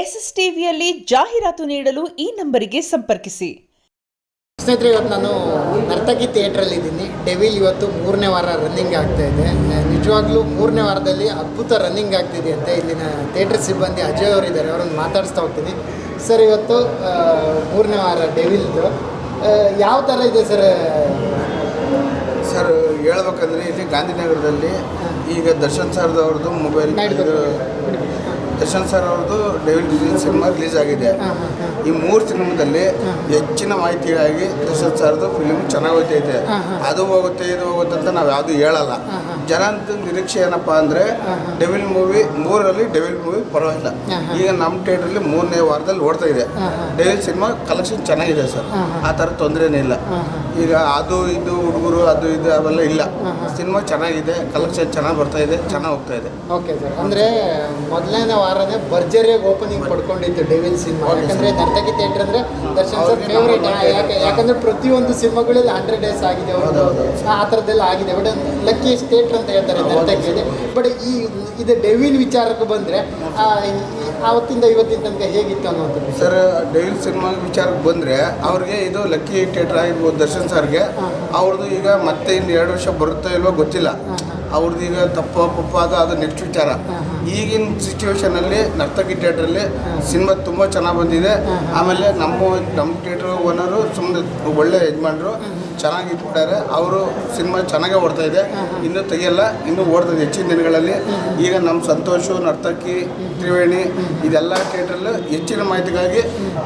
S S ಟಿವಿಯಲ್ಲಿ ಜಾಹೀರಾತು ನೀಡಲು ಈ ನಂಬರಿಗೆ ಸಂಪರ್ಕಿಸಿ. ಸ್ನೇಹಿತರೆ, ಇವತ್ತು ನಾನು ನರ್ತಕಿ ಥಿಯೇಟ್ರಲ್ಲಿದ್ದೀನಿ. ಡೆವಿಲ್ ಇವತ್ತು 3ನೇ ವಾರ ರನ್ನಿಂಗ್ ಆಗ್ತಾ ಇದೆ. ನಿಜವಾಗ್ಲೂ 3ನೇ ವಾರದಲ್ಲಿ ಅದ್ಭುತ ರನ್ನಿಂಗ್ ಆಗ್ತಿದೆ ಅಂತ ಇಲ್ಲಿನ ಥಿಯೇಟ್ರ್ ಸಿಬ್ಬಂದಿ ಅಜಯ್ ಅವರಿದ್ದಾರೆ, ಅವರನ್ನು ಮಾತಾಡಿಸ್ತಾ ಹೋಗ್ತೀನಿ. ಸರ್, ಇವತ್ತು 3ನೇ ವಾರ ಡೆವಿಲ್ದು ಯಾವ ಥರ ಇದೆ ಸರ್? ಸರ್, ಹೇಳ್ಬೇಕಂದ್ರೆ ಇಲ್ಲಿ ಗಾಂಧಿನಗರದಲ್ಲಿ ಈಗ ದರ್ಶನ್ ಸರ್ದವ್ರದ್ದು ಮೊಬೈಲ್ ದರ್ಶನ್ ಸರ್ ಅವ್ರದ್ದು ಡೆವಿಲ್ ಸಿನಿಮಾ ರಿಲೀಸ್ ಆಗಿದೆ. ಈ 3 ಸಿನಿಮಾದಲ್ಲಿ ಹೆಚ್ಚಿನ ಮಾಹಿತಿಯಾಗಿ ದರ್ಶನ್ ಸರ್ದು ಫಿಲ್ಮ್ ಚೆನ್ನಾಗಿ ಹೋಗ್ತೈತೆ. ಅದು ಹೋಗುತ್ತೆ ಇದು ಹೋಗುತ್ತೆ ಅಂತ ನಾವು ಯಾವುದು ಹೇಳಲ್ಲ. ಜನದ ನಿರೀಕ್ಷೆ ಏನಪ್ಪ ಅಂದರೆ ಡೆವಿಲ್ ಮೂವಿ 3ರಲ್ಲಿ ಡೆವಿಲ್ ಮೂವಿ ಪರವಾಗಿಲ್ಲ. ಈಗ ನಮ್ಮ ಥಿಯೇಟ್ರಲ್ಲಿ 3ನೇ ವಾರದಲ್ಲಿ ಓಡ್ತಾ ಇದೆ. ಡೆವಿಲ್ ಸಿನಿಮಾ ಕಲೆಕ್ಷನ್ ಚೆನ್ನಾಗಿದೆ ಸರ್, ಆ ಥರ ತೊಂದರೆನೇ ಇಲ್ಲ. ಈಗ ಅದು ಇದು ಹುಡುಗರು ಅದು ಇದು ಅವೆಲ್ಲ ಇಲ್ಲ. ಸಿನಿಮಾ ಚೆನ್ನಾಗಿದೆ, ಕಲೆಕ್ಷನ್ ಚೆನ್ನಾಗಿ ಬರ್ತಾ ಇದೆ, ಚೆನ್ನಾಗಿ ಹೋಗ್ತಾ ಇದೆ. ಓಕೆ ಸರ್, ಅಂದರೆ ಮೊದಲನೇ ವಾರನೇ ಭರ್ಜರಿಯಾಗಿ ಓಪನಿಂಗ್ ಪಡ್ಕೊಂಡಿತ್ತು ಡೆವಿಲ್ ಸಿನಿಮಾ. ಯಾಕಂದರೆ ನರ್ತಕಿ ಥಿಯೇಟ್ರ್ ಅಂದರೆ ದರ್ಶನ್ ಸರ್ ಫೇವ್ರೇಟ್. ಯಾಕಂದರೆ ಪ್ರತಿಯೊಂದು ಸಿನಿಮಾಗಳಲ್ಲಿ 100 ಡೇಸ್ ಆಗಿದೆ, ಆ ಥರದ್ದೆಲ್ಲ ಆಗಿದೆ. ಬಟ್ ಲಕ್ಕಿ ಥಿಯೇಟ್ರ್ ಅಂತ ಹೇಳ್ತಾರೆ ನರ್ತಕಿಯಲ್ಲಿ. ಬಟ್ ಇದು ಡೆವಿಲ್ ವಿಚಾರಕ್ಕೆ ಬಂದರೆ ಆವತ್ತಿಂದ ಇವತ್ತಿನ ತನಕ ಹೇಗಿತ್ತು ಅನ್ನೋದು ಸರ್? ಡೆವಿಲ್ ಸಿನಿಮಾ ವಿಚಾರಕ್ಕೆ ಬಂದರೆ ಅವ್ರಿಗೆ ಇದು ಲಕ್ಕಿ ಥಿಯೇಟ್ರ್ ಆಗಿರ್ಬೋದು. ದರ್ಶನ್ ಸರ್ಗೆ ಅವ್ರದ್ದು ಈಗ ಮತ್ತೆ ಇನ್ನು 2 ವರ್ಷ ಬರುತ್ತೋ ಇಲ್ವೋ ಗೊತ್ತಿಲ್ಲ. ಅವ್ರದ್ದು ಈಗ ಪಪ್ಪ ಅದು ನೆಕ್ಸ್ಟ್ ವಿಚಾರ. ಈಗಿನ ಸಿಚುವೇಶನಲ್ಲಿ ನರ್ತಕಿ ಥಿಯೇಟ್ರಲ್ಲಿ ಸಿನಿಮಾ ತುಂಬ ಚೆನ್ನಾಗಿ ಬಂದಿದೆ. ಆಮೇಲೆ ನಮ್ಮ ಥಿಯೇಟ್ರ್ ಓನರು ಸುಮ್ಮನೆ ಒಳ್ಳೆ ಯಜಮಾನರು ಚೆನ್ನಾಗಿ ಇಟ್ಬಿಟ್ಟಾರೆ. ಅವರು ಸಿನಿಮಾ ಚೆನ್ನಾಗೇ ಓಡ್ತಾ ಇದೆ, ಇನ್ನೂ ತೆಗಿಯಲ್ಲ, ಇನ್ನೂ ಓಡ್ತದೆ ಹೆಚ್ಚಿನ ದಿನಗಳಲ್ಲಿ. ಈಗ ನಮ್ಮ ಸಂತೋಷು, ನರ್ತಕಿ, ತ್ರಿವೇಣಿ ಇದೆಲ್ಲ ಥಿಯೇಟ್ರಲ್ಲೂ ಹೆಚ್ಚಿನ ಮಾಹಿತಿಗಾಗಿ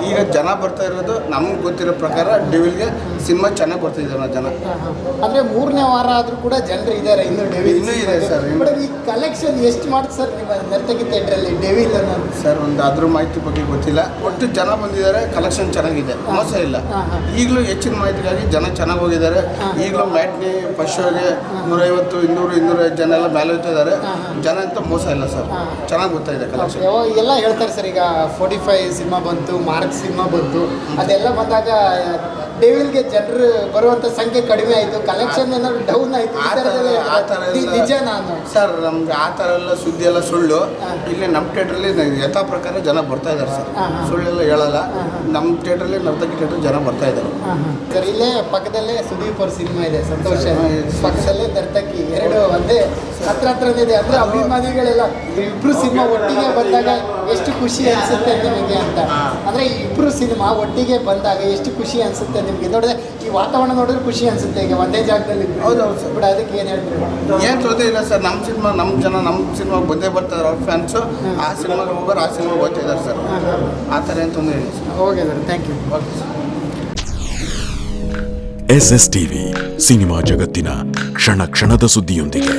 ಈಗ ಜನ ಬರ್ತಾ ಇರೋದು ನಮ್ಗೆ ಗೊತ್ತಿರೋ ಪ್ರಕಾರ ಡೆವಿಲ್ಗೆ ಸಿನಿಮಾ ಚೆನ್ನಾಗಿ ಬರ್ತಿದ್ದಾರೆ ಜನ. ಅಂದರೆ 3ನೇ ವಾರ ಆದರೂ ಕೂಡ ಜನರು ಇದ್ದಾರೆ, ಇನ್ನೂ ಡೆವಿಲ್ ಇನ್ನೂ ಇದೆ ಸರ್. ಈ ಕಲೆಕ್ಷನ್ ಎಷ್ಟು ಮಾಡ್ತು ಸರ್ ನಿಮ್ಮ ನರ್ತಕಿ ಥಿಯೇಟ್ರಲ್ಲಿ ಡೆವಿಲ್ ಅನ್ನೋದು? ಸರ್, ಒಂದು ಅದ್ರ ಮಾಹಿತಿ ಬಗ್ಗೆ ಗೊತ್ತಿಲ್ಲ. ಒಟ್ಟು ಜನ ಬಂದಿದ್ದಾರೆ, ಕಲೆಕ್ಷನ್ ಚೆನ್ನಾಗಿದೆ, ಮೋಸ ಇಲ್ಲ. ಈಗಲೂ ಹೆಚ್ಚಿನ ಮಾಹಿತಿಗಾಗಿ ಜನ ಚೆನ್ನಾಗಿ ಹೋಗಿದ್ದಾರೆ. ಈಗಲೂ ಮ್ಯಾಟ್ನಿ ಫಸ್ಟ್ ಶೋಗೆ 150, 200, 250 ಜನ ಎಲ್ಲ ಮೇಲೆ ಹೋಗ್ತಿದ್ದಾರೆ. ಜನ ಅಂತ ಮೋಸ ಇಲ್ಲ ಸರ್, ಚೆನ್ನಾಗಿ ಗೊತ್ತಾಯಿದೆ ಕಲೆಕ್ಷನ್. ಎಲ್ಲ ಹೇಳ್ತಾರೆ ಸರ್, ಈಗ 45 ಸಿನಿಮಾ ಬಂತು, ಮಾರ್ಕ್ ಸಿನಿಮಾ ಬಂತು, ಅದೆಲ್ಲ ಬಂದಾಗ ಡೆವಿಲ್ಗೆ ಜನರು ಬರುವಂಥ ಸಂಖ್ಯೆ ಕಡಿಮೆ ಆಯಿತು, ಕಲೆಕ್ಷನ್ ಏನಾದ್ರು ಡೌನ್ ಆಯಿತು, ಆ ಥರ ನಿಜ? ನಾನು ಸರ್, ನಮ್ಗೆ ಆ ಥರ ಎಲ್ಲ ಸುದ್ದಿ ಎಲ್ಲ ಸುಳ್ಳು. ಇಲ್ಲಿ ನಮ್ಮ ಥಿಯೇಟ್ರಲ್ಲಿ ಯಥಾ ಪ್ರಕಾರ ಜನ ಬರ್ತಾ ಇದ್ದಾರೆ ಸರ್, ಸುಳ್ಳೆಲ್ಲ ಹೇಳಲ್ಲ. ನಮ್ಮ ಥಿಯೇಟ್ರಲ್ಲಿ ನರ್ತಕಿ ಥಿಯೇಟ್ರ್ ಜನ ಬರ್ತಾ ಇದ್ದಾರೆ ಸರ್. ಇಲ್ಲೇ ಪಕ್ಕದಲ್ಲೇ ಸುದೀಪ್ ಅವ್ರ ಸಿನಿಮಾ ಇದೆ, ಸಂತೋಷ, ಪಕ್ಕದಲ್ಲೇ ನರ್ತಕಿ, 2 ಒಂದೇ ಹತ್ರನೇ ಇದೆ. ಅಂದರೆ ಅಭಿಮಾನಿಗಳೆಲ್ಲ ಇಬ್ಬರು ಸಿನಿಮಾ ಒಟ್ಟಿಗೆ ಬಂದಾಗ ಎಷ್ಟು ಖುಷಿ ಅನಿಸುತ್ತೆ ನಿಮಗೆ ಅಂತ. ಅಂದರೆ ಇಬ್ಬರು ಸಿನಿಮಾ ಒಟ್ಟಿಗೆ ಬಂದಾಗ ಎಷ್ಟು ಖುಷಿ ಅನಿಸುತ್ತೆ ನಿಮಗೆ? ನೋಡಿದ್ರೆ ಈ ವಾತಾವರಣ ನೋಡಿದ್ರೆ ಖುಷಿ ಅನಿಸುತ್ತೆ, ಈಗ ಒಂದೇ ಜಾಗದಲ್ಲಿ. ಹೌದು ಸರ್. ಬಟ್ ಅದಕ್ಕೆ ಏನು ಹೇಳ್ತೀರಿ? ಏನು ತೊಂದರೆ ಇಲ್ಲ ಸರ್. ನಮ್ಮ ಸಿನಿಮಾ ನಮ್ಮ ಜನ ನಮ್ಮ ಸಿನಿಮಾಗೆ ಬಂದೇ ಬರ್ತಾರೆ. ಅವ್ರ ಫ್ಯಾನ್ಸು ಆ ಸಿನಿಮಾಗೆ ಹೋಗೋರು ಆ ಸಿನಿಮಾಗೆ ಹೋಗ್ತಿದ್ದಾರೆ ಸರ್. ಆ ಥರ ಏನು ತೊಂದರೆ ಇಲ್ಲ sir. Okay sir, thank you. Okay sir. SS TV, cinema ಜಗತ್ತಿನ ಕ್ಷಣ ಕ್ಷಣದ ಸುದ್ದಿಯೊಂದಿಗೆ.